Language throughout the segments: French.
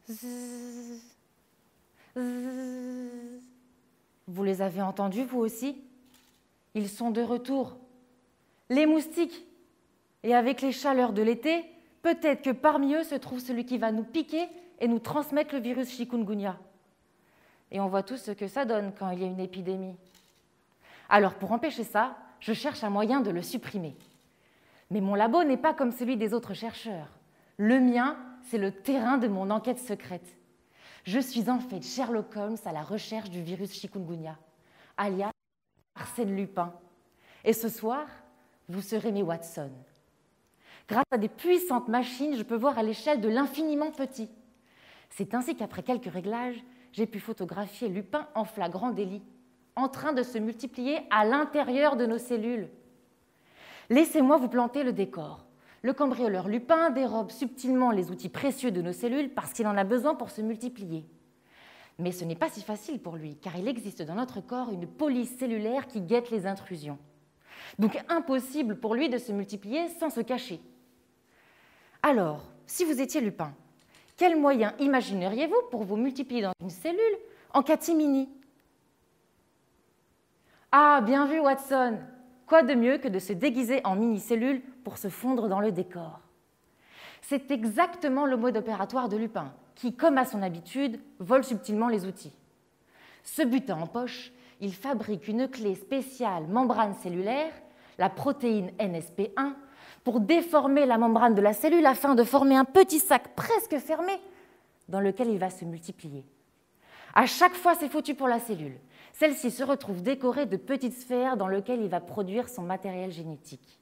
Zzz, zzz. Vous les avez entendus, vous aussi? Ils sont de retour. Les moustiques. Et avec les chaleurs de l'été, peut-être que parmi eux se trouve celui qui va nous piquer et nous transmettre le virus chikungunya. Et on voit tous ce que ça donne quand il y a une épidémie. Alors pour empêcher ça, je cherche un moyen de le supprimer. Mais mon labo n'est pas comme celui des autres chercheurs. Le mien, c'est le terrain de mon enquête secrète. Je suis en fait Sherlock Holmes à la recherche du virus chikungunya, alias Arsène Lupin. Et ce soir, vous serez mes Watson. Grâce à des puissantes machines, je peux voir à l'échelle de l'infiniment petit. C'est ainsi qu'après quelques réglages, j'ai pu photographier Lupin en flagrant délit, en train de se multiplier à l'intérieur de nos cellules. Laissez-moi vous planter le décor. Le cambrioleur Lupin dérobe subtilement les outils précieux de nos cellules parce qu'il en a besoin pour se multiplier. Mais ce n'est pas si facile pour lui, car il existe dans notre corps une police cellulaire qui guette les intrusions. Donc impossible pour lui de se multiplier sans se cacher. Alors, si vous étiez Lupin, quels moyens imagineriez-vous pour vous multiplier dans une cellule en catimini? Ah, bien vu, Watson! Quoi de mieux que de se déguiser en mini-cellules pour se fondre dans le décor? C'est exactement le mode opératoire de Lupin, qui, comme à son habitude, vole subtilement les outils. Ce butin en poche, il fabrique une clé spéciale membrane cellulaire, la protéine NSP1, pour déformer la membrane de la cellule afin de former un petit sac presque fermé dans lequel il va se multiplier. À chaque fois, c'est foutu pour la cellule. Celle-ci se retrouve décorée de petites sphères dans lesquelles il va produire son matériel génétique.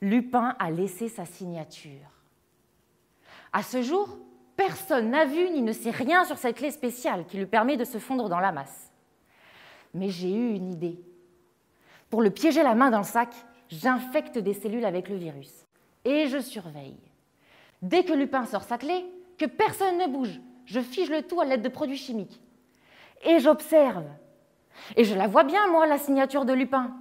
Lupin a laissé sa signature. À ce jour, personne n'a vu ni ne sait rien sur cette clé spéciale qui lui permet de se fondre dans la masse. Mais j'ai eu une idée. Pour le piéger la main dans le sac, j'infecte des cellules avec le virus. Et je surveille. Dès que Lupin sort sa clé, que personne ne bouge, je fige le tout à l'aide de produits chimiques. Et j'observe. Et je la vois bien, moi, la signature de Lupin.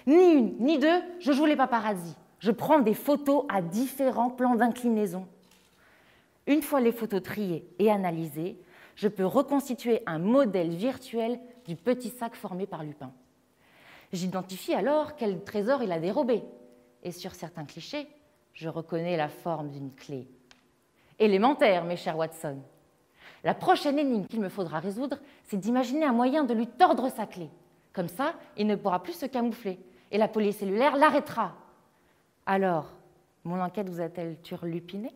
Ni une, ni deux, je joue les paparazzis. Je prends des photos à différents plans d'inclinaison. Une fois les photos triées et analysées, je peux reconstituer un modèle virtuel du petit sac formé par Lupin. J'identifie alors quel trésor il a dérobé. Et sur certains clichés, je reconnais la forme d'une clé. Élémentaire, mes chers Watson. La prochaine énigme qu'il me faudra résoudre, c'est d'imaginer un moyen de lui tordre sa clé. Comme ça, il ne pourra plus se camoufler et la police cellulaire l'arrêtera. Alors, mon enquête vous a-t-elle turlupiné ?